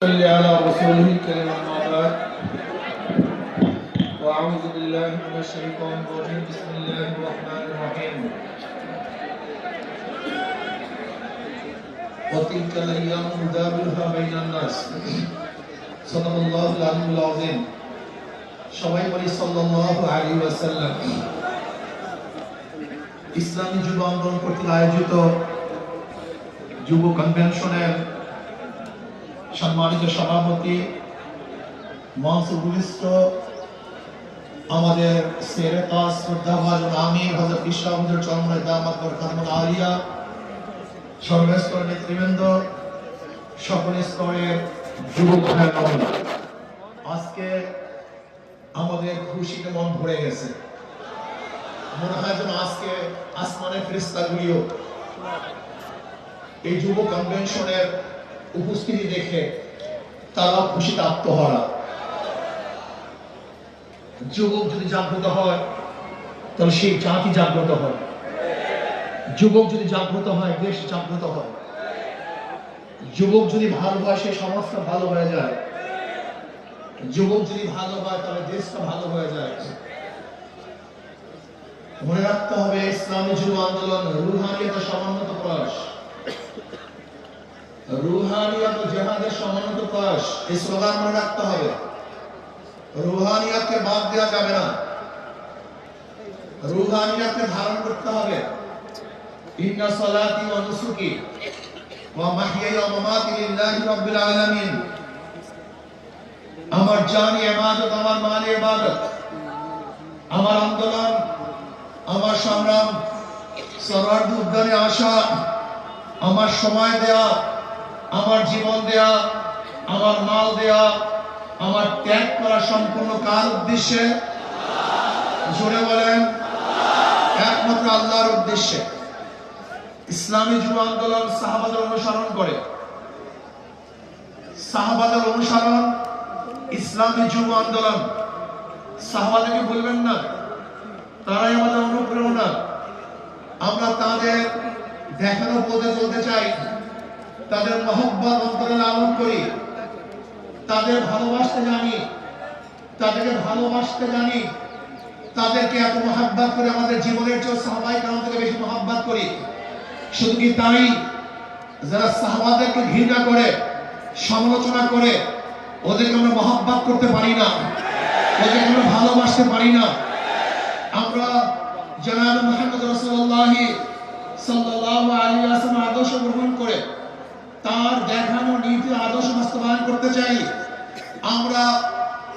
صل على رسوله الكريم أما بعد وأعوذ بالله من الشيطان الرجيم بسم الله الرحمن الرحيم وتلك الأيام نداولها بين الناس صدق الله العلي العظيم সবাই বলি সাল্লাল্লাহু আলাইহি ওয়াসাল্লাম। ইসলামী যুব আন্দোলন কর্তৃক আয়োজিত যুব কনভেনশনের সম্মানিত সভাপতি মঞ্চস্থ আমাদের সেরেকাস শ্রদ্ধাভাজন আমির হযরত ইসলামদের চরমে দামাত বরকাতুল আলিয়া, সর্বস্তরের নেতৃবৃন্দ, সকল স্তরের যুবক ভাইরা, আজকে আমাদের খুশিতে মন ভরে গেছে। মনে হয় যেন আজকে আসমানের ফেরেশতাগুলিও এই যুব কনভেনশনের উপস্থিতি দেখে তারা খুশিতে আত্মহারা। যুবক যদি জাগ্রত হয় তাহলে সেই জাতি জাগ্রত হয়, যুবক যদি জাগ্রত হয় দেশ জাগ্রত হয়, যুবক যদি ভালো হয় সেই সমাজটা ভালো হয়ে যায়, যুবক যদি ভালো হয় তাহলে দেশটা ভালো হয়ে যায়। মনে রাখতে হবে ইসলামী যুব আন্দোলন রুহানিয়তের সমন্বিত প্রয়াস, রুহানিয়ত ও জিহাদের সমন্বিত প্রয়াস। এই স্লোগান মনে রাখতে হবে। রুহানিয়তকে বাদ দেওয়া যাবে না, রুহানিয়তকে ধারণ করতে হবে। ইন্না সালাতি ওয়া নুসুকি ওয়া মাহইয়ায়া ওয়া মামাতি লিল্লাহি রাব্বিল আলামিন। আমার জান ইবাদত, আমার মাল ইবাদত, আমার আন্দোলন, আমার সংগ্রাম, সরার্দ উদ্যানে আসা, আমার সময় দেয়া, আমার জীবন দেয়া, আমার মাল দেয়া, আমার ত্যাগ করা সম্পূর্ণ কার উদ্দেশ্যে? জোরে বলেন, একমাত্র আল্লাহর উদ্দেশ্যে। ইসলামী যুব আন্দোলন সাহাবাদের অনুসরণ করে, সাহাবাদের অনুসরণ ইসলামী যুব আন্দোলন। সাহাবাদেরকে বলবেন না, তারাই আমাদের অনুপ্রেরণা। আমরা তাদের দেখানো পথে চলতে চাই, তাদের মহব্বত অন্তরে লালন করি, তাদের ভালোবাসতে জানি, তাদেরকে ভালোবাসতে জানি, তাদেরকে এত মহব্বত করে আমাদের জীবনের চেয়ে সাহাবায়ে কেরাম থেকে বেশি মহব্বত করি। শুধু কি তাই, যারা সাহাবাদেরকে ঘৃণা করে, সমালোচনা করে, ওদেরকে আমরা মহব্বত করতে পারি না, ওদেরকে আমরা ভালোবাসতে পারি না। আমরা জনাব মুহাম্মদ রাসূলুল্লাহ সাল্লাল্লাহু আলাইহি ওয়াসাল্লাম আদর্শ গ্রহণ করে তার দেখানো নীতি আদর্শ বাস্তবায়ন করতে চাই। আমরা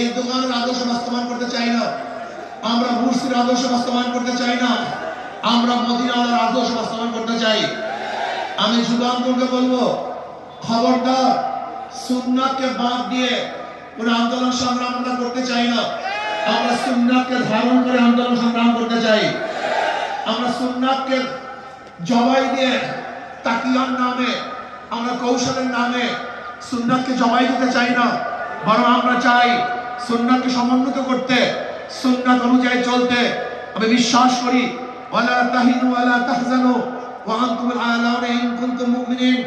এরদোগানের আদর্শ বাস্তবায়ন করতে চাই না, আমরা মুরসির আদর্শ বাস্তবায়ন করতে চাই না, আমরা মদিনার আদর্শ বাস্তবায়ন করতে চাই। আমি যুব আন্দোলনকে বলবো, খবরদার সুন্নাতকে বাদ দিয়ে কোন আন্দোলন সংগ্রাম আমরা করতে চাই না। আমরা সুন্নাতকে ধারণ করে আন্দোলন সংগ্রাম করতে চাই। আমরা সুন্নাতকে জবাই দিয়ে তাকিয়ার নামে, আমরা কৌশলের নামে সুন্নাতকে জবাই দিতে চাই না, বরং আমরা চাই সুন্নাতকে সমন্বিত করতে, সুন্নাত অনুযায়ী চলতে। আমি বিশ্বাস করি ওয়ালা তাহিনু ওয়ালা তাহজানু ওয়া আনতুমুল আ'লাউনা ইন কুনতুম মুমিনিন।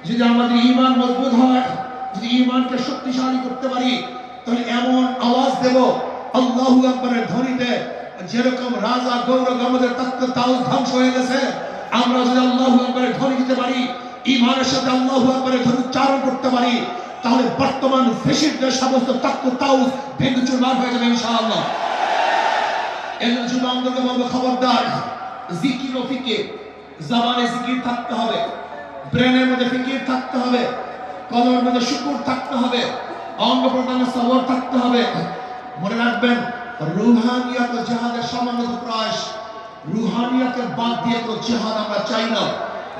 যদি আমাদের ঈমান মজবুত হয়, যদি ঈমানকে শক্তিশালী করতে পারি, তাহলে এমন আওয়াজ দেব আল্লাহু আকবারের ধ্বনিতে, যেরকম রাজা গৌরব আমাদের তক্ত তাউস ধ্বংস হয়ে গেছে, আমরা যদি আল্লাহু আকবারের ধ্বনি দিতে পারি, ঈমানের সাথে আল্লাহু আকবারের ধ্বনি উচ্চারণ করতে পারি, তাহলে বর্তমান ফ্যাসিস্টদের সমস্ত তক্ত তাউস ভেঙে চুরমার হয়ে যাবে ইনশাআল্লাহ। এই যুব আন্দোলন বলবো, খবরদার জিকির ও ফিকির, জবানে জিকির থাকতে হবে, ব্রেনের মধ্যে ফিকির থাকতে হবে, কলমের মধ্যে শুকুর থাকতে হবে, অঙ্গ প্রত্যঙ্গে সবর থাকতে হবে। মনে রাখবেন, রুহানিয়ত ও জিহাদের সমন্বিত প্রয়াস। রুহানিয়তকে বাদ দিয়ে কোনো জিহাদ আমরা চাই না।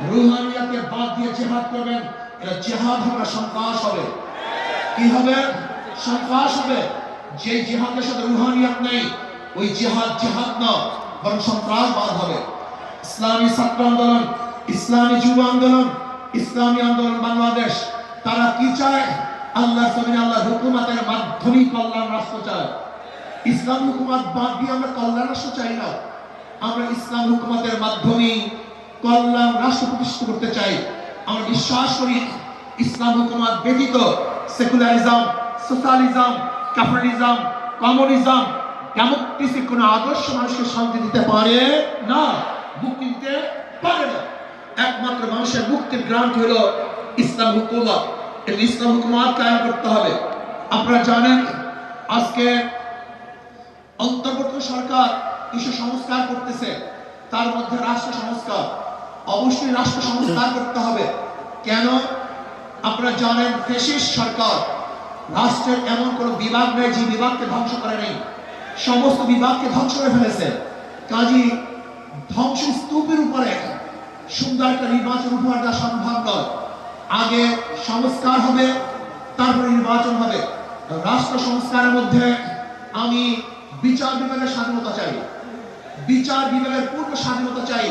রুহানিয়তকে বাদ দিয়ে জিহাদ করবেন, এটা জিহাদ হবে, সন্ত্রাস হবে। কি হবে? সন্ত্রাস হবে। যে জিহাদের সাথে রুহানিয়ত নেই, ওই জিহাদ জিহাদ না, বরং সন্ত্রাসবাদ হবে। ইসলামী ছাত্র আন্দোলন, ইসলামী যুব আন্দোলন, ইসলামী আন্দোলন বাংলাদেশ, তারা কি চায়? আল্লাহর জমিনে আল্লাহর হুকুমতের মাধ্যমে কল্যাণ রাষ্ট্র চায়। ইসলাম হুকুমত বাদ দিয়ে আমরা কল্যাণ রাষ্ট্র চাই না, আমরা ইসলাম হুকুমতের মাধ্যমে কল্যাণ রাষ্ট্র প্রতিষ্ঠা করতে চাই। আমরা বিশ্বাস করি ইসলাম হুকুমত ব্যতীত secularism, socialism, capitalism, communism, democracy কোন আদর্শ মানুষকে শান্তি দিতে পারে না, মুক্তি দিতে পারে না। একমাত্র মানুষের মুক্তির গ্রান্টি হলো ইসলাম হুকুমত। এই ইসলাম হুকুমত কায়েম করতে হবে। আপনারা জানেন আজকে অন্তর্বর্তী সরকার কিছু সংস্কার করতেছে, তার মধ্যে রাষ্ট্র সংস্কার। অবশ্যই রাষ্ট্র সংস্কার করতে হবে। কেন? আপনারা জানেন ফ্যাসিস্ট সরকার, রাষ্ট্রের এমন কোন বিভাগ নেই যে বিভাগকে ধ্বংস করে নেই, সমস্ত বিভাগকে ধ্বংস করে ফেলেছে। কাজী ধ্বংস স্তূপের উপরে সুন্দর একটা নির্বাচন উপহার দেওয়া সম্ভব নয়। আগে সংস্কার হবে, তারপরে নির্বাচন হবে। রাষ্ট্র সংস্কারের মধ্যে আমি বিচার বিভাগের স্বাধীনতা চাই, বিচার বিভাগের পূর্ণ স্বাধীনতা চাই।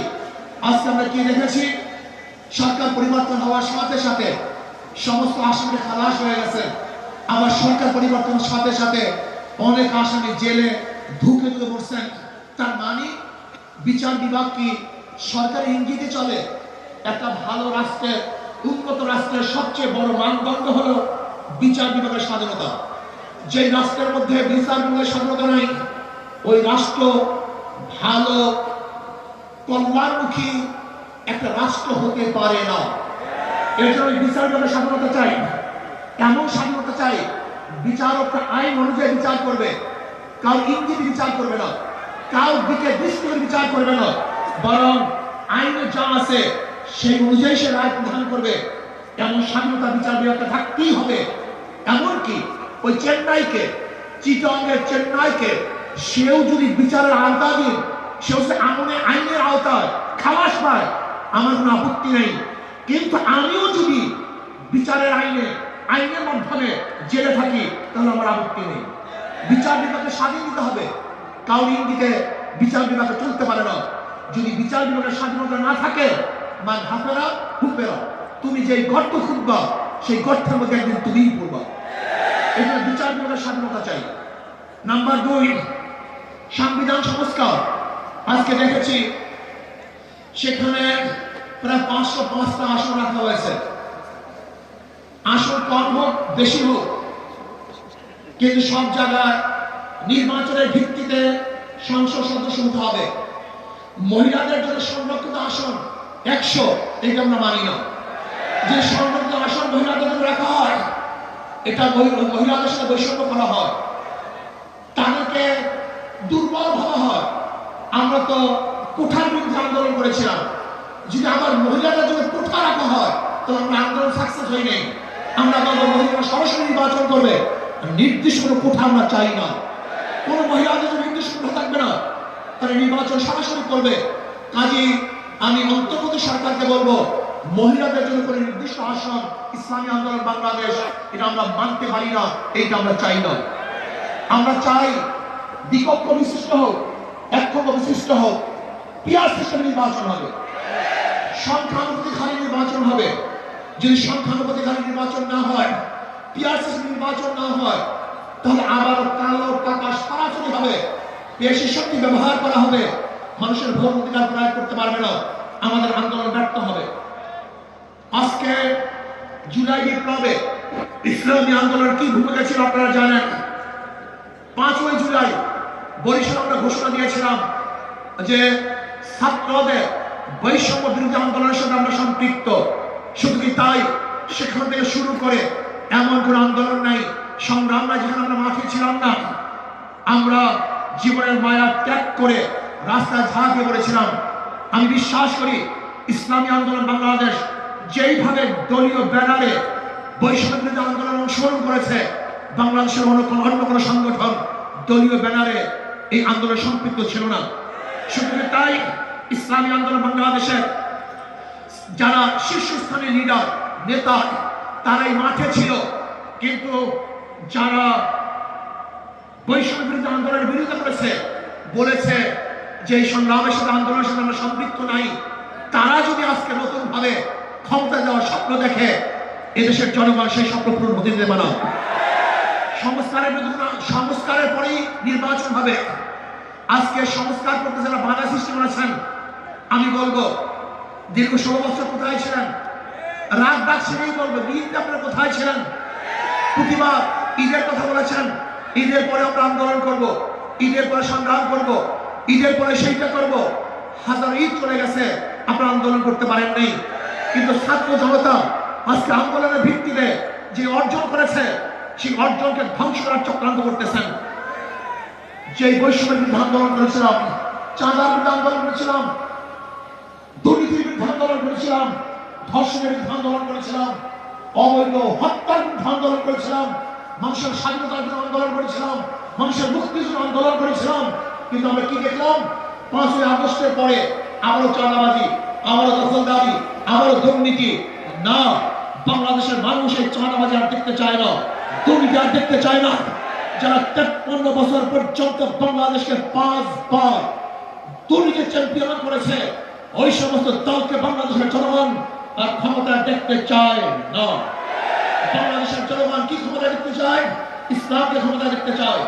আজকে আমরা কি দেখেছি, সরকার পরিবর্তন হওয়ার সাথে সাথে সমস্ত আসামি খালাস হয়ে গেছে। আবার সরকার পরিবর্তনের সাথে সাথে অনেক আসামি জেলে ঢুকে ঢুকে পড়ছেন। তার মানে বিচার বিভাগ কি সরকারি ইঙ্গিতে চলে? একটা ভালো রাষ্ট্রের, উন্নত রাষ্ট্রের সবচেয়ে বড় মানদণ্ড হলো বিচার বিভাগের স্বাধীনতা। যে রাষ্ট্রের মধ্যে বিচার বিভাগের স্বাধীনতা নাই, ওই রাষ্ট্র ভালো কল্যাণমুখী একটা রাষ্ট্র হতে পারে না। এর জন্য বিচার বিভাগের স্বাধীনতা চাই, এমন স্বাধীনতা চাই বিচারকরা আইন অনুযায়ী বিচার করবে, কাউ ইঙ্গিত বিচার করবে না, কাউ দিকে দৃষ্টি করে বিচার করবে না, বরং আইনে যা আছে সেই অনুযায়ী সে রায় প্রদান করবে। এমন স্বাধীনতা বিচার বিভাগকে থাকতেই হবে। এমনকি ওই চেন্নাইকে, চিটংয়ের চেন্নাইকে সেও যদি বিচারের আওতাধীন, সেও আইনের আওতায় খালাস পায়, আমার কোনো আপত্তি নেই। কিন্তু আমিও যদি বিচারের আইনের মাধ্যমে জেলে থাকি, তাহলে আমার আপত্তি নেই। বিচার বিভাগকে স্বাধীন দিতে হবে, কাউরি ইঙ্গিতে বিচার বিভাগে চলতে পারে না। যদি বিচার বিভাগের স্বাধীনতা না থাকে, মান হাফেরা হুপেরা, তুমি যেই গর্ত খুঁজবা সেই গর্তের মধ্যে একদিন তুমিই পড়বা। এখানে বিচার বিভাগের স্বাধীনতা চাই। নাম্বার 2, সংবিধান সংস্কার। আজকে দেখেছি সেখানে প্রায় 505টা আসন রাখা হয়েছে। আসন কম হোক বেশি হোক, কিন্তু সব জায়গায় নির্বাচনের ভিত্তিতে সংসদ সদস্য হতে হবে। মহিলাদের জন্য সংরক্ষিত আসন 100, এটা আমরা মানি না। যে সংরক্ষিত আসন মহিলাদের জন্য রাখা হয়, এটা মহিলাদের সাথে বৈষম্য করা হয়, তাদেরকে দুর্বল ভাবা হয়। আমরা তো কোঠার বিরুদ্ধে আন্দোলন করেছিলাম। যদি আমার মহিলাদের জন্য কোঠা রাখা হয়, তাহলে আমরা আন্দোলন সাকসেস হই নাই। আমরা বলবো মহিলারা সরাসরি নির্বাচন করবে, নির্দিষ্ট কোনো কোঠা আমরা চাই না। কোনো মহিলাদের জন্য নির্দিষ্ট কোঠা থাকবে না, তারা নির্বাচন সরাসরি করবে। কাজেই আমি অন্তর্বর্তী সরকারকে বলবো, মহিলাদের জন্য কোনো নির্দিষ্ট আসন ইসলামী আন্দোলন বাংলাদেশ, এটা আমরা মানতে পারি না, এইটা আমরা চাই না। আমরা চাই বিকল্প বিশিষ্ট হোক, এককক্ষ বিশিষ্ট হোক, পিয়ার সিস্টেম নির্বাচন হবে, সংখ্যানুপাতিক নির্বাচন হবে। যদি সংখ্যানুপাতিক নির্বাচন না হয়, পিয়ার সিস্টেম নির্বাচন না হয়, তাহলে আবারও কালো টাকা সরাসরি হবে, পেশি শক্তি ব্যবহার করা হবে, মানুষের ভোট অধিকার প্রয়োগ করতে পারবে না, আমাদের আন্দোলন ব্যর্থ হবে। আজকে জুলাই বিপ্লবে ইসলামী আন্দোলন কি ভূমিকা ছিল আপনারা জানেন। 5ই জুলাই বরিশাল আমরা ঘোষণা দিয়েছিলাম যে ছাত্রদের বৈষম্য বিরোধী আন্দোলনের সাথে আমরা সম্পৃক্ত। শুধু কি তাই, সেখান থেকে শুরু করে এমন কোন আন্দোলন নাই, সংগ্রাম নাই যেখানে আমরা মাঠে ছিলাম না। আমরা জীবনের মায়া ত্যাগ করে রাস্তায় ঝাঁপিয়ে পড়েছিলাম। আমি বিশ্বাস করি ইসলামী আন্দোলন বাংলাদেশ যেইভাবে দলীয় ব্যানারে বৈষম্য বিরোধী আন্দোলন অংশগ্রহণ করেছে, বাংলাদেশের অন্য কোনো সংগঠন দলীয় ব্যানারে এই আন্দোলনে সম্পৃক্ত ছিল না। শুধু তাই, ইসলামী আন্দোলন বাংলাদেশের যারা শীর্ষস্থানীয় লিডার নেতা, তারাই মাঠে ছিল। কিন্তু যারা বৈষম্য বিরোধী আন্দোলনের বিরোধিতা করেছে, বলেছে যে এই সংগ্রামের সাথে আন্দোলনের সাথে আমরা সম্পৃক্ত নাই, তারা যদি আজকে নতুন ভাবে ক্ষমতা যাওয়ার স্বপ্ন দেখে, এদেশের জনগণ সেই স্বপ্ন পূরণ হতে দেবে না। সংস্কারের পরেই নির্বাচন হবে। আজকে সংস্কার করতে যারা বাধা সৃষ্টি করেছেন, আমি বলবো দীর্ঘ 16 বছর কোথায় ছিলেন? রাত ডাক সেটাই বলবো, দিন আপনারা কোথায় ছিলেন? প্রতিবাদ, ঈদের কথা বলেছেন, ঈদের পরে আমরা আন্দোলন করব, ঈদের পরে সংগ্রাম করব, ঈদের পরে সেইটা করব। হাজার ঈদ চলে গেছে, আপনারা আন্দোলন করতে পারেন নাই। কিন্তু ছাত্র জনতা আজকে আন্দোলনের ভিত্তিতে যে অর্জন করেছে, সেই অর্জনকে ধ্বংস করার চক্রান্ত করতেছেন। যে বৈষম্যের বিরুদ্ধে আন্দোলন করেছিলাম, চাঁদার বিরুদ্ধে আন্দোলন করেছিলাম, দুর্নীতির বিরুদ্ধে আন্দোলন করেছিলাম, ধর্ষণের বিরুদ্ধে আন্দোলন করেছিলাম, অবৈধ হত্যার বিরুদ্ধে আন্দোলন করেছিলাম, মানুষের স্বাধীনতার বিরুদ্ধে আন্দোলন করেছিলাম, মানুষের মুক্তির জন্য আন্দোলন করেছিলাম। কিন্তু আমরা কি দেখলাম? 5ই আগস্টের পরে আবারও চাঁদাবাজি, আবারও দখলদারি, আবারও দুর্নীতি। না, বাংলাদেশের মানুষ এই চাঁদাবাজি আর দেখতে চায় না, দুর্নীতি আর দেখতে চায় না। যারা 53 বছর পর্যন্ত বাংলাদেশকে 5 বার দুর্নীতির চ্যাম্পিয়ন করেছে, ওই সমস্ত দলকে বাংলাদেশের জনগণ আর ক্ষমতা দেখতে চায় না। বাংলাদেশের জনগণ কি ক্ষমতা দেখতে চায়? ইসলামকে ক্ষমতা দেখতে চায়।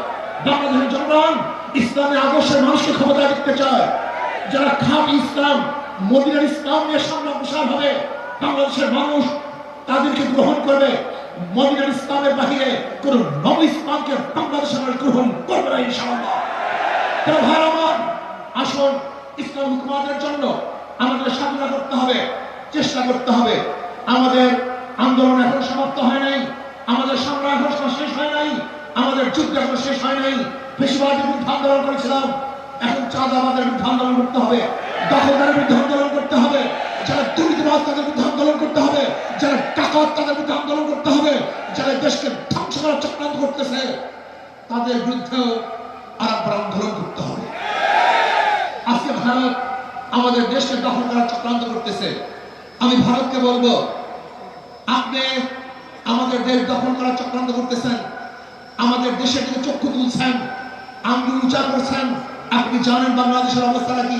বাংলাদেশের জনগণ ইসলামের আদর্শের মানুষকে ক্ষমতা দেখতে চায়। যারা খাঁটি ইসলাম, মদিনার ইসলাম নিয়ে সামনে অগ্রসর হবে, বাংলাদেশের মানুষ তাদেরকে গ্রহণ করবে। মদিনার ইসলামের বাহিরে কোন নব ইসলামকে বাংলাদেশের মানুষ গ্রহণ করবে না ইনশাআল্লাহ। ভাই আমার, আসুন ইসলাম হুকুমাতের জন্য আমাদের সাধনা করতে হবে, চেষ্টা করতে হবে। আমাদের আন্দোলন এখন সমাপ্ত হয় নাই, আমাদের সংগ্রাম এখন শেষ হয় নাই, আমাদের যুদ্ধ এখন শেষ হয় নাই। বেশিরভাগের বিরুদ্ধে আন্দোলন করেছিলাম, এখন চাঁদাবাজের বিরুদ্ধে আন্দোলন করতে হবে, দখলদারের বিরুদ্ধে আন্দোলন করতে হবে, যারা দুর্নীতিবাজ তাদের বিরুদ্ধে আন্দোলন করতে হবে, যারা ডাকাত তাদের বিরুদ্ধে আন্দোলন করতে হবে, যারা দেশকে ধ্বংস করার চক্রান্ত করতেছে তাদের বিরুদ্ধেও আরেকবার আন্দোলন করতে হবে। আজকে ভারত আমাদের দেশকে দখল করার চক্রান্ত করতেছে। আমি ভারতকে বলবো, আপনি আমাদের দেশ দখল করার চক্রান্ত করতেছেন, আমাদের দেশের দিকে চক্ষু তুলছেন, আঙ্গুল উঁচা করছেন। আপনি জানেন বাংলাদেশের অবস্থাটা কি?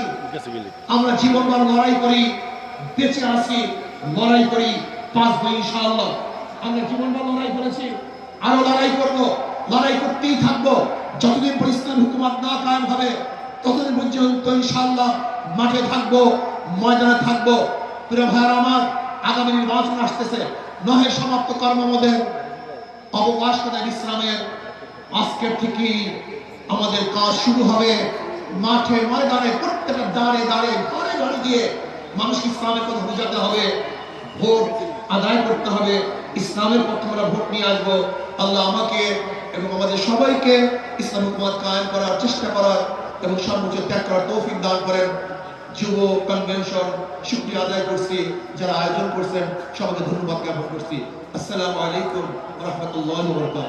আমরা জীবনভর লড়াই করি, বেঁচে আছি, লড়াই করি, বাঁচবো ইনশাআল্লাহ। আমরা জীবনভর লড়াই করেছি, আরো লড়াই করব, লড়াই করতেই থাকবো। যতদিন ইসলামী হুকুমত না কায়েম হবে ততদিন পর্যন্ত ইনশাআল্লাহ মাঠে থাকবো, ময়দানে থাকবো। প্রিয় ভাইরা আমার, আগামী নির্বাচন আসতেছে, নহে সমাপ্ত কর্মমদের অবকাশ কোথায় ইসলামের। আজকের থেকেই আমাদের কাজ শুরু হবে। মাঠে ময়দানে প্রত্যেকটা দাঁড়ে দাঁড়ে ঘরে ঘরে গিয়ে মানুষ ইসলামের কথা বোঝাতে হবে, ভোট আদায় করতে হবে, ইসলামের পক্ষে আমরা ভোট নিয়ে আসবো। আল্লাহ আমাকে এবং আমাদের সবাইকে ইসলাম হুকুমত কায়েম করার চেষ্টা করার এবং সর্বোচ্চ ত্যাগ করার তৌফিক দান করেন। যুব কনভেনশন শুকরিয়া আদায় করছি, যারা আয়োজন করছেন সবাইকে ধন্যবাদ জ্ঞাপন করছি। আসসালামু আলাইকুম ওয়া রাহমাতুল্লাহি ওয়া বারাকাতুহু।